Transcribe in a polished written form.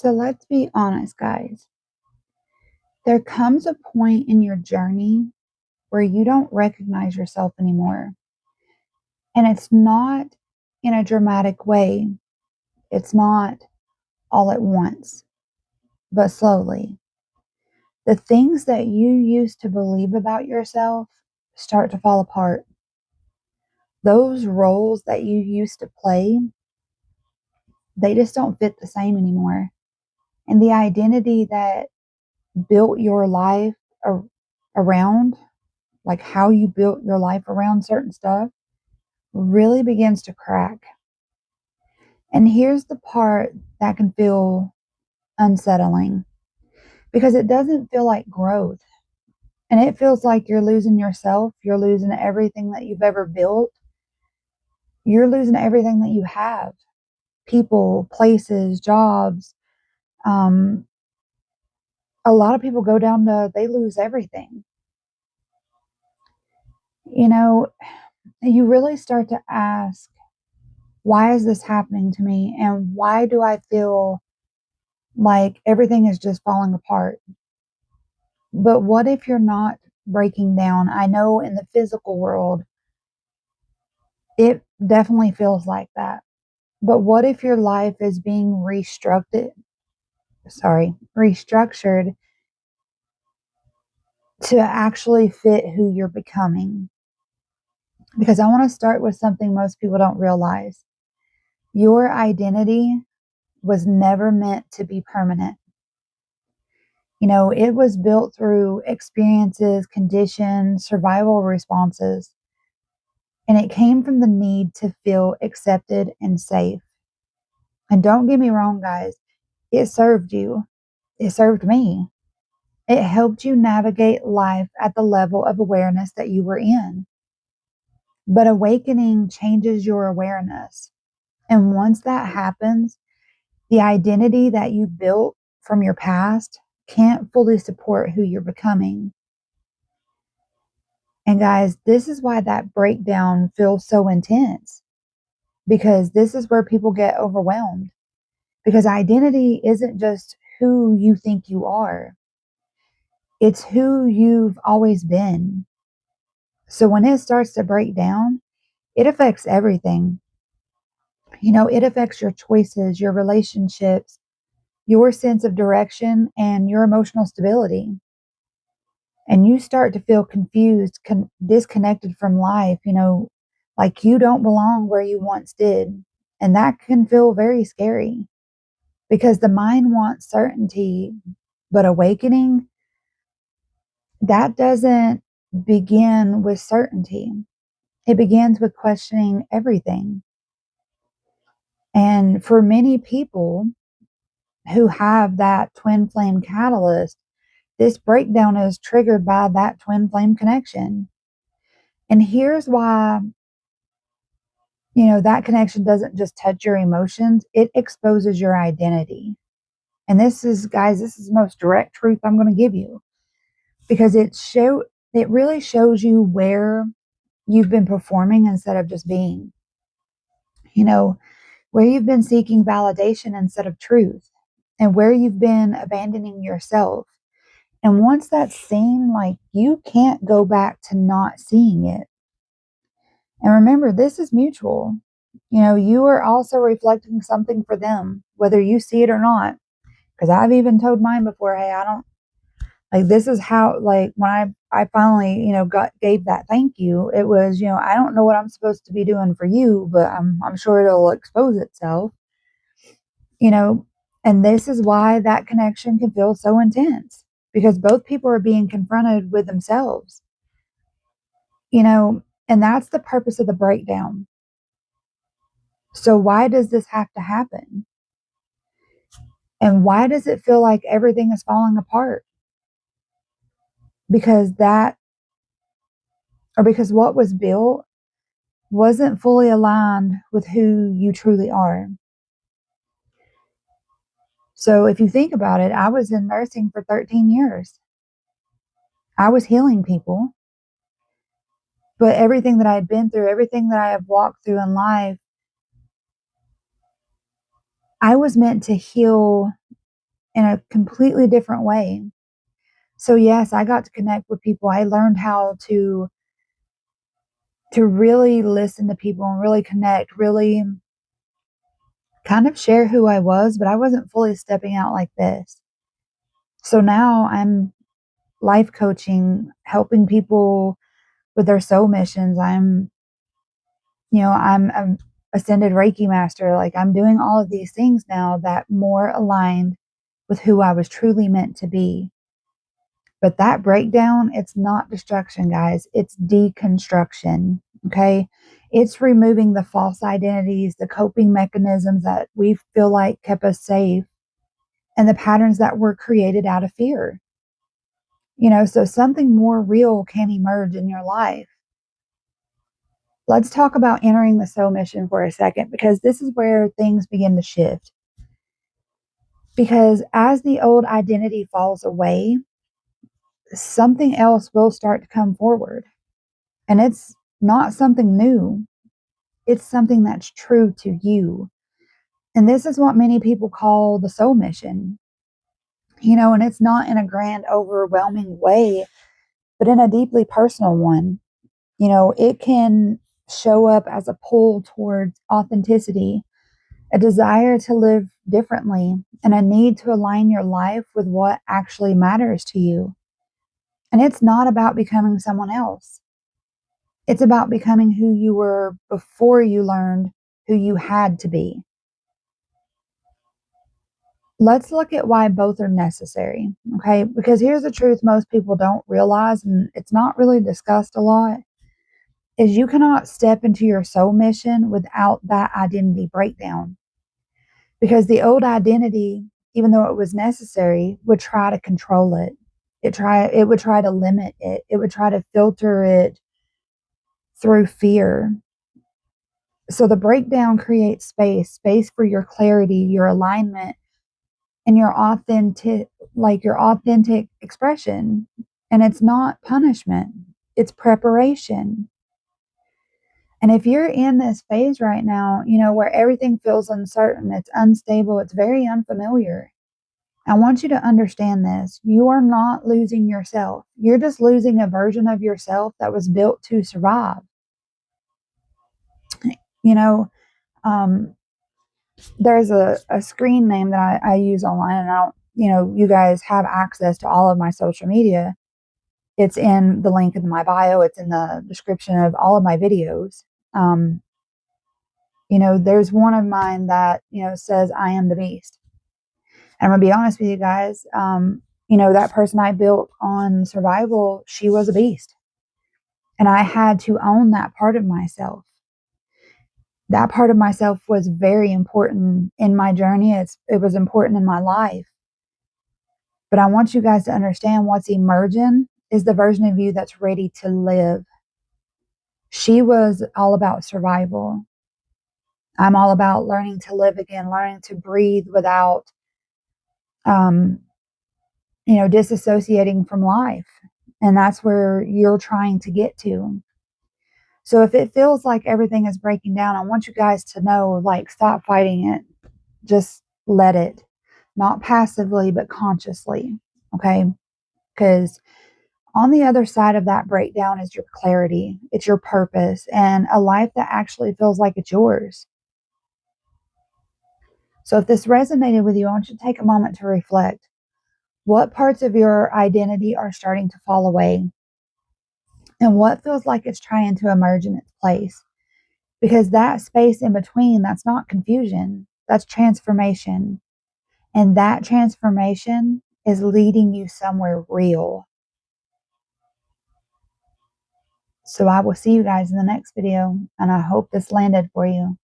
So let's be honest, guys. There comes a point in your journey where you don't recognize yourself anymore. And it's not in a dramatic way, it's not all at once, but slowly. The things that you used to believe about yourself start to fall apart. Those roles that you used to play, they just don't fit the same anymore. And the identity that built your life around, like how you built your life around certain stuff, really begins to crack. And here's the part that can feel unsettling because it doesn't feel like growth. And it feels like you're losing yourself. You're losing everything that you've ever built. You're losing everything that you have: people, places, jobs. Um, a lot of people go down to they lose everything. You know, you really start to ask, why is this happening to me? And why do I feel like everything is just falling apart? But what if you're not breaking down? I know in the physical world, it definitely feels like that. But what if your life is being restructured to actually fit who you're becoming? Because I want to start with something most people don't realize. Your identity was never meant to be permanent. It was built through experiences, conditions, survival responses, and it came from the need to feel accepted and safe. And don't get me wrong, guys, it served you. It served me. It helped you navigate life at the level of awareness that you were in. But awakening changes your awareness. And once that happens, the identity that you built from your past can't fully support who you're becoming. And guys, this is why that breakdown feels so intense, because this is where people get overwhelmed. Because identity isn't just who you think you are, it's who you've always been. So when it starts to break down, it affects everything. It affects your choices, your relationships, your sense of direction, and your emotional stability. And you start to feel confused, disconnected from life, like you don't belong where you once did. And that can feel very scary because the mind wants certainty, but awakening, that doesn't begin with certainty. It begins with questioning everything. And for many people who have that twin flame catalyst, this breakdown is triggered by that twin flame connection. And here's why, that connection doesn't just touch your emotions, it exposes your identity. And this is, guys, this is the most direct truth I'm going to give you, because it really shows you where you've been performing instead of just being. Where you've been seeking validation instead of truth, and where you've been abandoning yourself. And once that's seen, like, you can't go back to not seeing it. And remember, this is mutual. You are also reflecting something for them, whether you see it or not. Because I've even told mine before, hey, I don't, like, this is how, like, when I finally, gave that thank you, it was, I don't know what I'm supposed to be doing for you, but I'm sure it'll expose itself, and this is why that connection can feel so intense, because both people are being confronted with themselves, and that's the purpose of the breakdown. So why does this have to happen? And why does it feel like everything is falling apart? Because what was built wasn't fully aligned with who you truly are. So if you think about it, I was in nursing for 13 years. I was healing people. But everything that I had been through, everything that I have walked through in life, I was meant to heal in a completely different way. So yes, I got to connect with people. I learned how to really listen to people and really connect, really kind of share who I was, but I wasn't fully stepping out like this. So now I'm life coaching, helping people with their soul missions. I'm an ascended Reiki master. Like, I'm doing all of these things now that more aligned with who I was truly meant to be. But that breakdown, it's not destruction, guys. It's deconstruction. Okay. It's removing the false identities, the coping mechanisms that we feel like kept us safe, and the patterns that were created out of fear. So something more real can emerge in your life. Let's talk about entering the soul mission for a second, because this is where things begin to shift. Because as the old identity falls away, something else will start to come forward. And it's not something new, it's something that's true to you. And this is what many people call the soul mission. And it's not in a grand, overwhelming way, but in a deeply personal one. It can show up as a pull towards authenticity, a desire to live differently, and a need to align your life with what actually matters to you. And it's not about becoming someone else. It's about becoming who you were before you learned who you had to be. Let's look at why both are necessary, okay? Because here's the truth most people don't realize, and it's not really discussed a lot, is you cannot step into your soul mission without that identity breakdown. Because the old identity, even though it was necessary, would try to control it. It would try to limit it. It would try to filter it through fear. So the breakdown creates space for your clarity, your alignment, and your authentic expression. And it's not punishment, it's preparation. And if you're in this phase right now, where everything feels uncertain, it's unstable, it's very unfamiliar, I want you to understand this. You are not losing yourself. You're just losing a version of yourself that was built to survive. You know, there's a screen name that I use online, and I don't, you guys have access to all of my social media. It's in the link in my bio. It's in the description of all of my videos. There's one of mine that, says, I am the beast. And I'm going to be honest with you guys. That person I built on survival, she was a beast. And I had to own that part of myself. That part of myself was very important in my journey. It was important in my life. But I want you guys to understand what's emerging is the version of you that's ready to live. She was all about survival. I'm all about learning to live again, learning to breathe without, disassociating from life. And that's where you're trying to get to. So if it feels like everything is breaking down, I want you guys to know, stop fighting it. Just let it. Not passively, but consciously. Okay? Because on the other side of that breakdown is your clarity. It's your purpose and a life that actually feels like it's yours. So if this resonated with you, I want you to take a moment to reflect. What parts of your identity are starting to fall away? And what feels like it's trying to emerge in its place? Because that space in between, that's not confusion, that's transformation. And that transformation is leading you somewhere real. So I will see you guys in the next video, and I hope this landed for you.